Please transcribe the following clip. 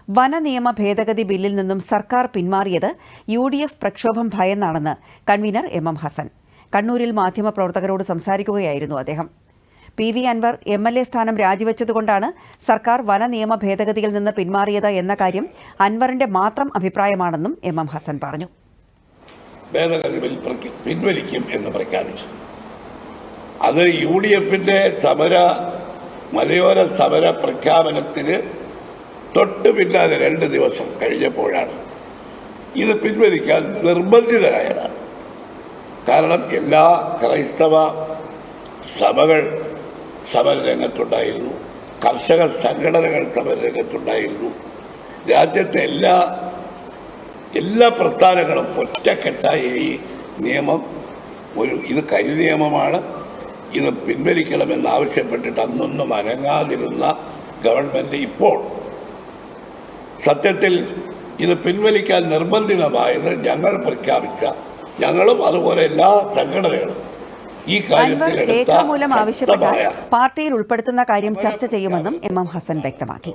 വനനിയമ ഭേദഗതി ബില്ലിൽ നിന്നും സർക്കാർ പിന്മാറിയത് UDF പ്രക്ഷോഭം ഭയന്നാണെന്ന് കൺവീനർ MM ഹസൻ. കണ്ണൂരിൽ മാധ്യമപ്രവർത്തകരോട് സംസാരിക്കുകയായിരുന്നു അദ്ദേഹം. PV അൻവർ MLA സ്ഥാനം രാജിവെച്ചതുകൊണ്ടാണ് സർക്കാർ വനനിയമ ഭേദഗതിയിൽ നിന്ന് പിന്മാറിയത് എന്ന കാര്യം അൻവറിന്റെ മാത്രം അഭിപ്രായമാണെന്നും MM ഹസൻ പറഞ്ഞു. ഭേദഗതി ബിൽ പിൻവലിക്കും എന്ന് പ്രഖ്യാപിച്ചു. അത് UDFന്റെ മലയോര സമര പ്രഖ്യാപനത്തിന് തൊട്ട് പിന്നാലെ 2 ദിവസം കഴിഞ്ഞപ്പോഴാണ് ഇത് പിൻവലിക്കാൻ നിർബന്ധിതരായതാണ്. കാരണം എല്ലാ ക്രൈസ്തവ സഭകൾ സമരരംഗത്തുണ്ടായിരുന്നു, കർഷക സംഘടനകൾ സമരരംഗത്തുണ്ടായിരുന്നു. രാജ്യത്തെ എല്ലാ പ്രസ്ഥാനങ്ങളും ഒറ്റക്കെട്ടായി ഈ നിയമം ഇത് കരിനിയമമാണ്, ഇത് പിൻവലിക്കണമെന്നാവശ്യപ്പെട്ടിട്ട് അന്നൊന്നും അനങ്ങാതിരുന്ന ഗവൺമെൻറ് ഇപ്പോൾ സത്യത്തിൽ ഇത് പിൻവലിക്കാൻ നിർബന്ധിതമായത് ഞങ്ങളും അതുപോലെ എല്ലാ സംഘടനകളും ഈ കാര്യത്തിൽ രേഖാമൂലം ആവശ്യപ്പെട്ടാൽ പാർട്ടിയിൽ ഉൾപ്പെടുത്തുന്ന കാര്യം ചർച്ച ചെയ്യുമെന്നും MM ഹസൻ വ്യക്തമാക്കി.